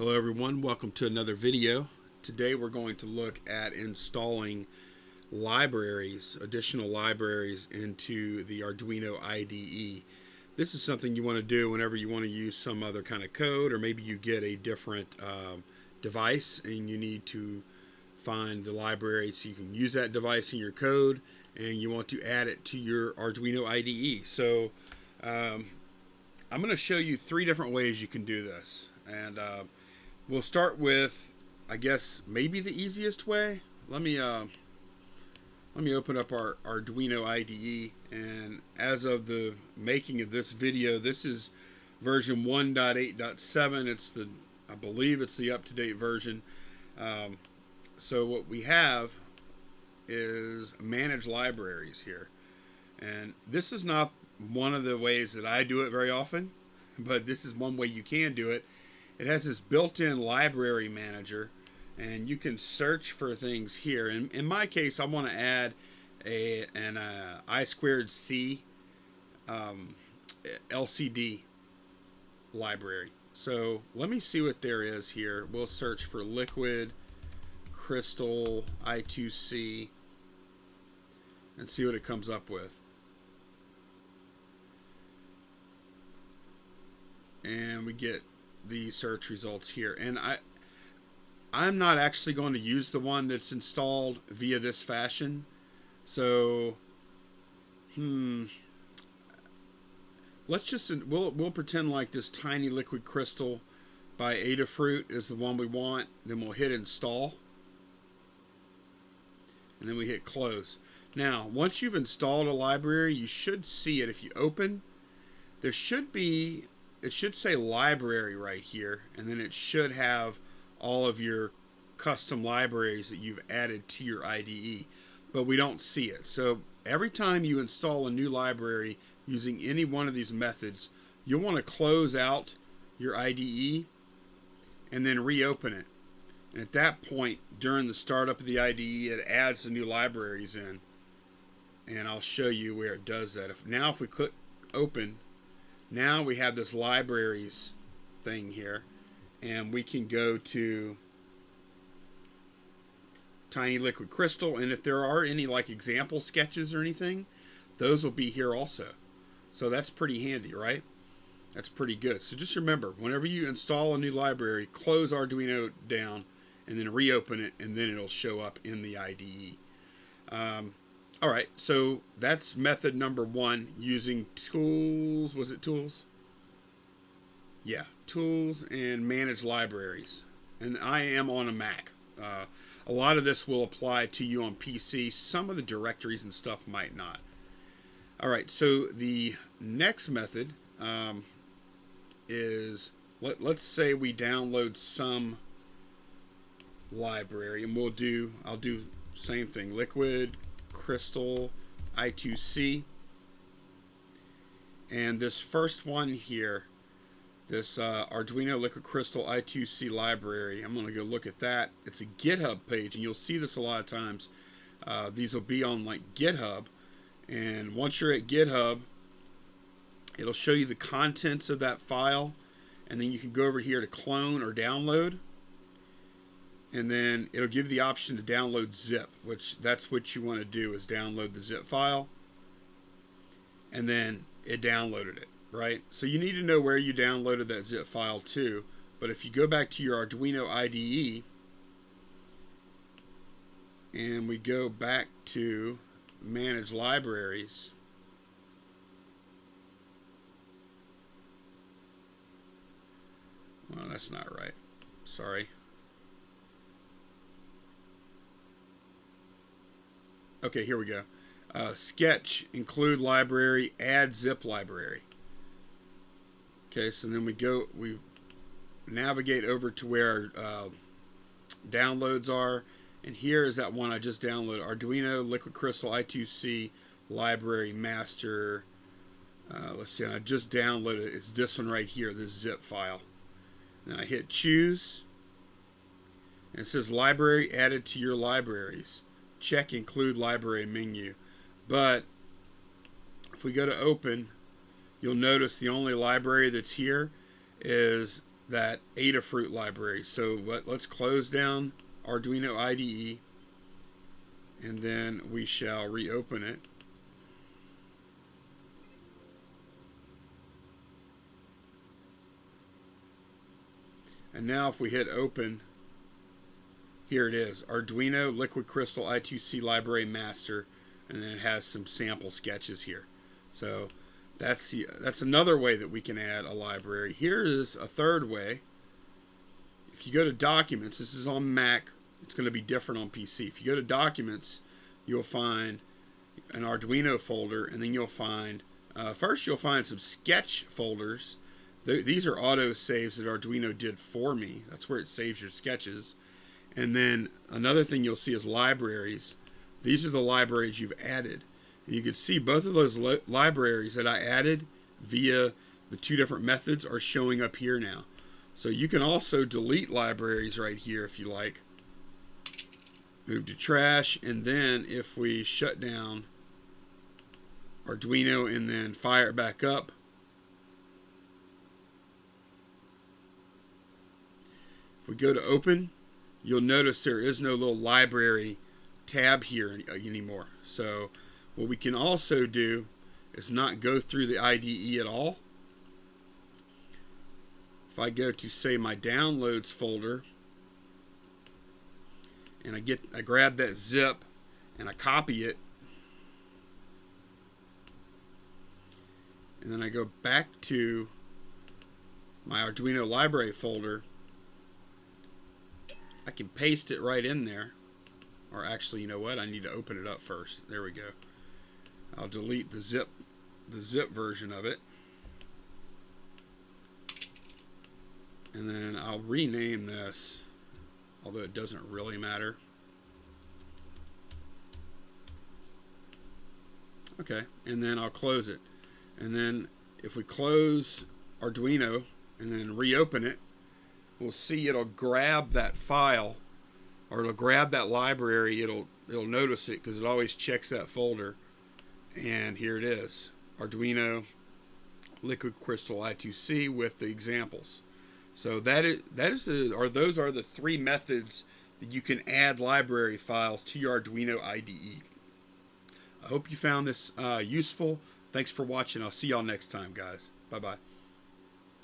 Hello everyone, welcome to another video. Today we're going to look at installing libraries, additional libraries into the Arduino IDE. This is something you want to do whenever you want to use some other kind of code, or maybe you get a different device and you need to find the library so you can use that device in your code, and you want to add it to your Arduino IDE. So I'm going to show you 3 different ways you can do this, and we'll start with, I guess, maybe the easiest way. Let me open up our Arduino IDE, and as of the making of this video, this is version 1.8.7. It's I believe it's the up-to-date version. So what we have is manage libraries here, and this is not one of the ways that I do it very often, but this is one way you can do it. It has this built-in library manager, and you can search for things here. In my case, I want to add an I2C LCD library. So let me see what there is here. We'll search for liquid crystal I2C and see what it comes up with. And we get the search results here. And I'm not actually going to use the one that's installed via this fashion. So let's just we'll pretend like this tiny liquid crystal by Adafruit is the one we want. Then we'll hit install, and then we hit close. Now, once you've installed a library, you should see it. If you open, there should be, it should say library right here, and then it should have all of your custom libraries that you've added to your IDE, but we don't see it. So every time you install a new library using any one of these methods, you'll want to close out your IDE and then reopen it. And at that point, during the startup of the IDE, it adds the new libraries in, and I'll show you where it does that. If we click open, now we have this libraries thing here, and we can go to tiny liquid crystal, and if there are any like example sketches or anything, those will be here also. So that's pretty handy, right? That's pretty good. So just remember, whenever you install a new library, close Arduino down and then reopen it, and then it'll show up in the IDE. All right, so that's method number 1, using tools. Was it tools? Yeah, tools and manage libraries. And I am on a Mac. A lot of this will apply to you on PC. Some of the directories and stuff might not. All right, so the next method is, let's say we download some library, and I'll do same thing, liquid crystal I2C, and this first one here, this Arduino liquid crystal I2C library, I'm going to go look at that. It's a GitHub page, and you'll see this a lot of times. These will be on like GitHub, and once you're at GitHub, it'll show you the contents of that file, and then you can go over here to clone or download, and then it'll give you the option to download zip, which that's what you want to do, is download the zip file, and then it downloaded it, right? So you need to know where you downloaded that zip file to. But if you go back to your Arduino IDE and we go back to manage libraries, well, that's not right, sorry. Okay, here we go. Sketch, include library, add zip library. Okay, so then we navigate over to where downloads are, and here is that one I just downloaded, Arduino liquid crystal I2C library master. Let's see, I just downloaded it. It's this one right here, this zip file. Then I hit choose, and it says library added to your libraries. Check include library menu. But if we go to open, you'll notice the only library that's here is that Adafruit library. So let's close down Arduino IDE, and then we shall reopen it. And now if we hit open, here it is, Arduino Liquid Crystal I2C Library Master, and then it has some sample sketches here. So that's another way that we can add a library. Here is a third way. If you go to Documents, this is on Mac, it's going to be different on PC. If you go to Documents, you'll find an Arduino folder, and then you'll find, first you'll find some sketch folders. These are auto saves that Arduino did for me. That's where it saves your sketches. And then another thing you'll see is libraries. These are the libraries you've added. And you can see both of those libraries that I added via the two different methods are showing up here now. So you can also delete libraries right here if you like. Move to trash, and then if we shut down Arduino and then fire it back up, if we go to open, you'll notice there is no little library tab here anymore. So what we can also do is not go through the IDE at all. If I go to, say, my downloads folder, and I grab that zip and I copy it, and then I go back to my Arduino library folder, I can paste it right in there. Or actually, you know what? I need to open it up first. There we go. I'll delete the zip version of it. And then I'll rename this, although it doesn't really matter. Okay, and then I'll close it. And then if we close Arduino and then reopen it, we'll see it'll grab that file, or it'll grab that library. It'll notice it because it always checks that folder. And here it is, Arduino Liquid Crystal I2C with the examples. So those are the three methods that you can add library files to your Arduino IDE. I hope you found this useful. Thanks for watching. I'll see y'all next time, guys. Bye-bye.